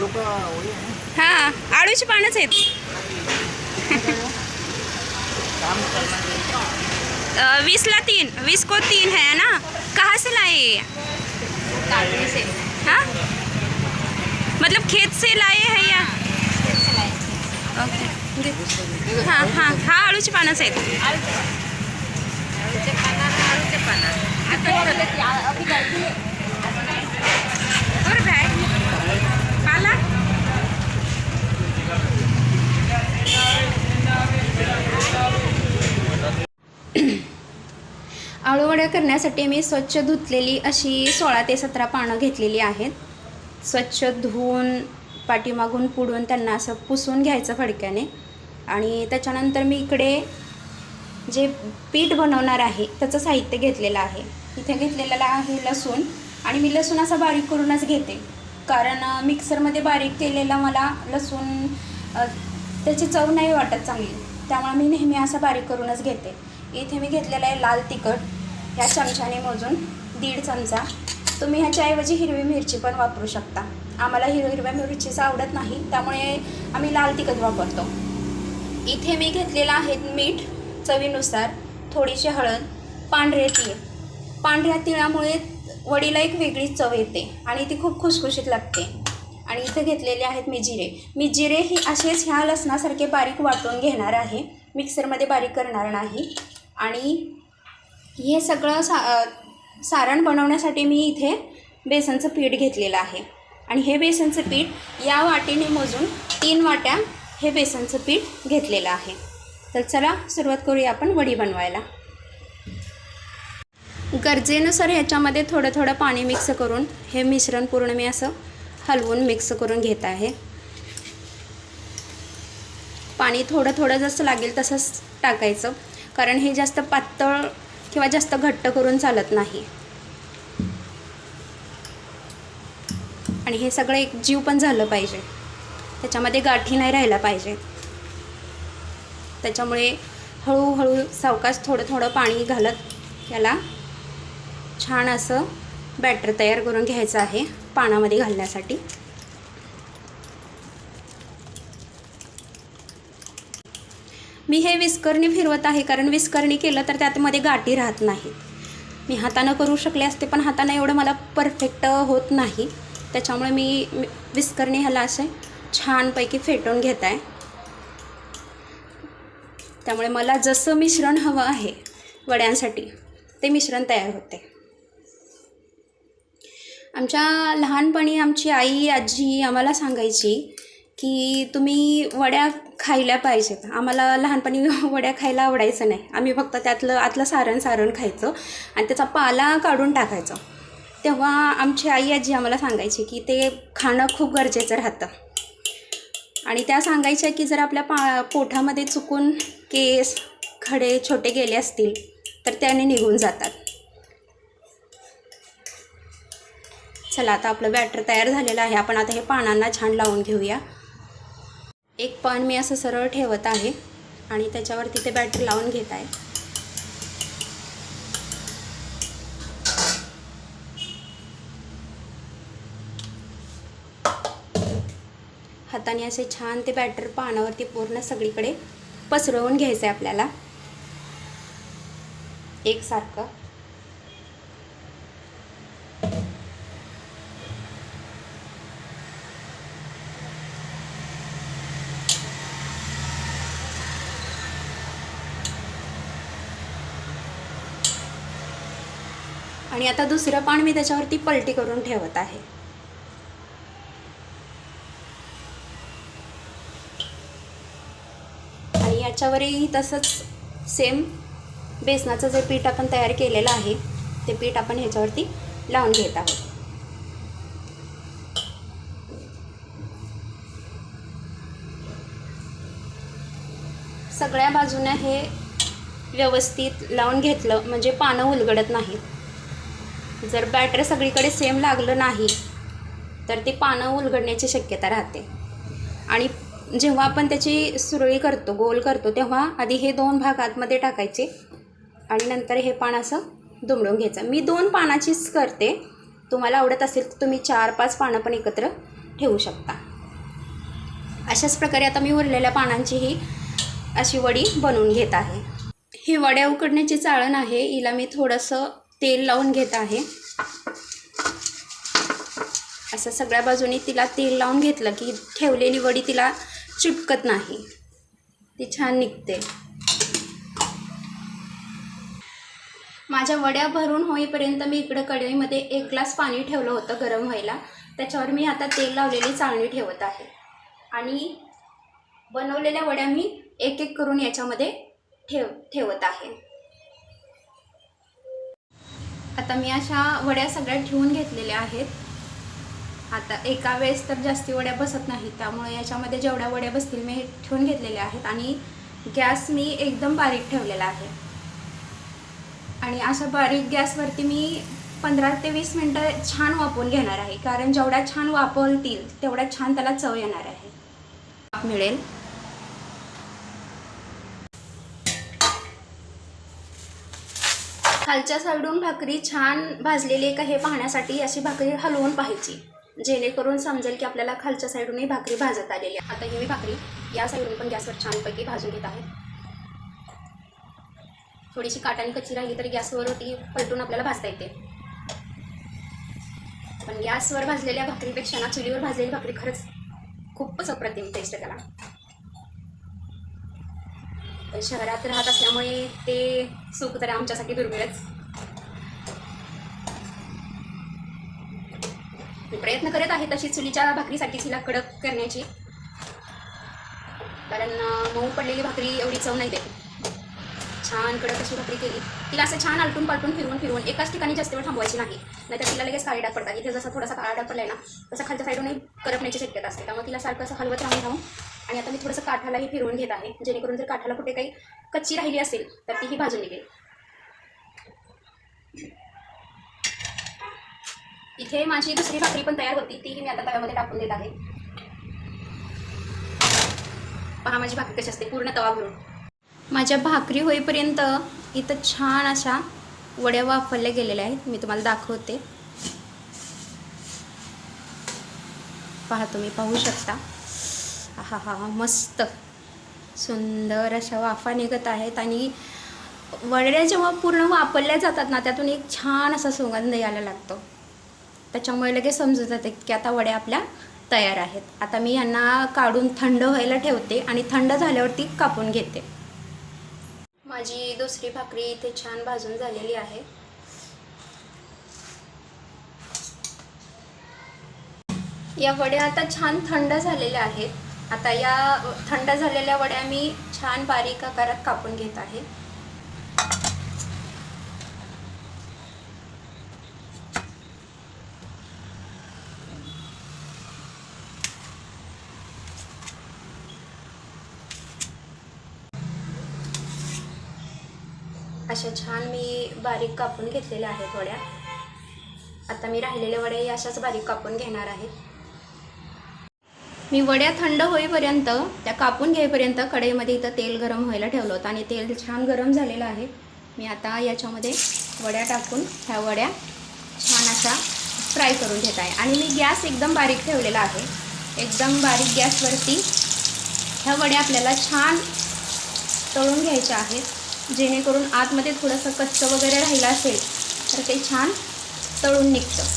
आलू का वही है? हाँ आड़ूची पानच आहेत। काम करना है। 20 ला 3, 20 को 3 है ना। कहाँ से लाए ये? काटने से। हाँ मतलब खेत से लाए हैं या? खेत से लाए थे। ओके हाँ हाँ हाँ आळूची पानच आहेत। आळूचे पाना आता अभी गर्दी है। और बॅग पाला आळूवड्या करण्यासाठी मी स्वच्छ धुतलेली अशी 16 ते 17 पानं घेतलेली आहेत। स्वच्छ धुवून पाठीमागून पुढून त्यांना असं पुसून घ्यायचं फडक्याने आणि त्याच्यानंतर मी इकडे जे पीठ बनवणार आहे त्याचं साहित्य घेतलेलं आहे। इथे घेतलेलं आहे लसूण आणि मी लसूण असा बारीक करूनच घेते कारण मिक्सरमध्ये बारीक केलेला मला लसूण त्याची चव नाही वाटत चांगली, त्यामुळे मी नेहमी असं बारीक करूनच घेते। इथे मी घेतलेलं आहे लाल तिखट, ह्या चमच्याने मोजून 1.5 चमचा। तुम्ही ह्याच्याऐवजी हिरवी मिरची पण वापरू शकता। आम्हाला हिरव्या मिरचीचं आवडत नाही त्यामुळे आम्ही लाल तिखट वापरतो। इथे मी घेतलेलं आहे मीठ चवीनुसार, थोडीशी हळद, पांढरे तीळ। पांढऱ्या तिळामुळे वडीला एक वेगळी चव येते आणि ती खूप खुसखुशीत लागते। आणि इथे घेतलेले आहेत मी जिरे। मी जिरे ही असेच ह्या लसणासारखे बारीक वाटून घेणार आहे, मिक्सरमध्ये बारीक करणार नाही। आणि हे सगळं सारण बनवण्यासाठी मी इथे बेसनचं पीठ घेतलेलं आहे आणि हे बेसनचं पीठ या वाटीने मोजून 3 वाट्या हे बेसनचं पीठ घेतलेलं आहे। तर चला सुरुवात करूया आपण वडी बनवायला। गरजेनुसार ह्याच्यामध्ये थोडं थोडं पाणी मिक्स करून हे मिश्रण पूर्ण मी असं हलवून मिक्स करून घेत आहे। पाणी थोडं थोडं जसं लागेल तसंच टाकायचं कारण हे जास्त पातळ किंवा जास्त घट्ट करून चालत नाही। आणि हे सगळं एक जीव पण झालं पाहिजे, त्याच्यामध्ये गाठी नाही राहायला पाहिजे। त्याच्यामुळे हळूहळू सावकाश थोडं थोडं पाणी घालत याला छान असं बॅटर तयार करून घ्यायचं आहे पानामध्ये घालण्यासाठी। मी हे विस्करणी फिरवत आहे कारण विस्करणी केलं तर त्यामध्ये गाठी राहत नाहीत। मी हातानं करू शकले असते पण हातानं एवढं मला परफेक्ट होत नाही, त्याच्यामुळे मी विस्करणी ह्याला असे छानपैकी फेटून घेत आहे। त्यामुळे मला जसं मिश्रण हवं आहे वड्यांसाठी ते मिश्रण तयार होते। आमच्या लहानपणी आमची आई आजी आम्हाला सांगायची की तुम्ही वड्या खायला पाहिजेत। आम्हाला लहानपणी वड्या खायला आवडायचं नाही, आम्ही फक्त आतलं सारण खायचं आणि त्याचा पाला काढून टाकायचं। तेव्हा आमची आई आजी आम्हाला सांगायची की ते खाणं खूप गरजेचं राहतं आणि त्या सांगायच्या की जर आपल्या पोटामध्ये चुकून केस खडे छोटे गेले असतील तर त्याने निघून जातात। चला आता आपलं बॅटर तयार झालेलं आहे, आपण आता हे पानांना छान लावून घेऊया। एक पान मी असं सरळ ठेवत आहे आणि त्याच्यावरती ते बॅटर लावून घेत आहे। हाताने असे छान ते बॅटर पानावरती पूर्ण सगळीकडे पसरवून घ्यायचं आहे आपल्याला एकसारखं। आणि आता दुसरं पान मी त्याच्यावरती पलटी करून ठेवत आहे। आणि याच्यावरही तसंच सेम बेसनाचं जे पीठ आपण तयार केलेलं आहे ते पीठ आपण ह्याच्यावरती लावून घेत आहोत। सगळ्या बाजूने हे व्यवस्थित लावून घेतलं म्हणजे पानं उलगडत नाहीत। जर बॅटर सगळीकडे सेम लागलं नाही तर ते पानं उलगडण्याची शक्यता राहते। आणि जेव्हा आपण त्याची सुरळी करतो, गोल करतो, तेव्हा आधी हे 2 भाग आतमध्ये टाकायचे आणि नंतर हे पान असं दुमडून घ्यायचं। मी 2 पानाचीच करते, तुम्हाला आवडत असेल तर तुम्ही 4-5 पानं पण एकत्र ठेवू शकता। अशाच प्रकारे आता मी उरलेल्या पानांची ही अशी वडी बनवून घेत आहे. ही वड्या उकडण्याची चाळण आहे, हिला मी थोडंसं तेल लावून घेत आहे. असं सगळ्या बाजूनी तिला तेल लावून घेतलं की ठेवलेली वडी तिला चिटकत नाही, ती छान निघते. माझ्या वड्या भरून होईपर्यंत मी इकडं कढईमध्ये 1 ग्लास पाणी ठेवलं होतं गरम व्हायला. त्याच्यावर मी आता तेल लावलेली चाळणी ठेवत आहे आणि बनवलेल्या वड्या मी एक एक करून याच्यामध्ये ठेवत आहे. आता मी अशा वड्या सगळ्या ठेवून घेतलेल्या आहेत. आता एका वेळेस तर जास्ती वड्या बसत नाहीत, त्यामुळे याच्यामध्ये जेवढ्या वड्या बसतील मी ठेवून घेतलेल्या आहेत. आणि गॅस मी एकदम बारीक ठेवलेला आहे आणि अशा बारीक गॅसवरती मी 15 ते 20 मिनटं छान वाफवून घेणार आहे, कारण जेवढ्या छान वाफवतील तेवढ्या छान त्याला चव येणार आहे, मिळेल. खालच्या साईडून भाकरी छान भाजलेली आहे का हे पाहण्यासाठी अशी भाकरी हलवून पाहायची, जेणेकरून समजेल की आपल्याला खालच्या साईडूनही भाकरी भाजत आलेली आहे. आता ही मी भाकरी या साईडून पण गॅसवर छानपैकी भाजून घेत आहे. थोडीशी काटाने कच्ची राहिली तरी गॅसवर ती पलटून आपल्याला भाजता येते, पण गॅसवर भाजलेल्या भाकरीपेक्षा ना चुलीवर भाजलेली भाकरी खरंच खूपच अप्रतिम टेस्ट त्याला. पण शहरात राहत असल्यामुळे ते सुख तर आमच्यासाठी दुर्मिळच. मी प्रयत्न करत आहे तशी चुलीच्या भाकरीसाठी तिला कडक करण्याची, कारण मऊ पडलेली भाकरी एवढी चव नाही देत. छान कडक अशी भाकरी केली तिला असं छान आलटून पालटून फिरवून एकाच ठिकाणी जास्त वेळ थांबवायची नाही, नाहीतर तिला लगेच काळे डाग पडतात. इथे जसा थोडासा काळा डाग पडलाय ना तसा खालच्या साईडूनही करपण्याची शक्यता असते, त्यामुळे तिला सारखं असं हलवत राहून. आणि आता मी थोडंसं काठालाही फिरवून घेत आहे, जेणेकरून जर काठाला कुठे काही कच्ची राहिली असेल तर तीही भाजून निघेल. इथे माझी दुसरी भाकरी पण तयार होती, तीही मी आता तव्यामध्ये टाकून देत आहे. पहा माझी भाकरी कशी असते, पूर्ण तवा भरून. माझ्या भाकरी होईपर्यंत इथं छान अशा वड्या वाफवल्या गेलेल्या आहेत. मी तुम्हाला दाखवते, पहा, तुम्ही पाहू शकता. हा हा हा, मस्त सुंदर अशा वाफा निघत आहेत. आणि वड्या जेव्हा पूर्ण वापरल्या जातात ना त्यातून एक छान असा सुगंध यायला लागतो, त्याच्यामुळे लगेच समजत जाते की आता वड्या आपल्या तयार आहेत. आता मी यांना काढून थंड व्हायला ठेवते आणि थंड झाल्यावरती कापून घेते. माझी दुसरी भाकरी इथे छान भाजून झालेली आहे. या वड्या आता छान थंड झालेल्या आहेत. आता या थंड झालेल्या वड्या मी छान बारीक आकारात कापून घेत आहे. अशा छान मी बारीक कापून घेतलेल्या आहेत वड्या. आता मी राहिलेल्या वड्या अशाच बारीक कापून घेणार आहे. मी वड्या थंड होईपर्यंत, त्या कापून घेईपर्यंत कढईमध्ये इथं तेल गरम व्हायला ठेवलं होतं आणि तेल छान गरम झालेलं आहे. मी आता याच्यामध्ये वड्या टाकून ह्या वड्या छान अशा फ्राय करून घेत आहे. आणि मी गॅस एकदम बारीक ठेवलेला आहे, एकदम बारीक गॅसवरती ह्या वड्या आपल्याला छान तळून घ्यायच्या आहेत, जेणेकरून आतमध्ये थोडंसं कच्चं वगैरे राहिलं असेल तर ते छान तळून निघतं.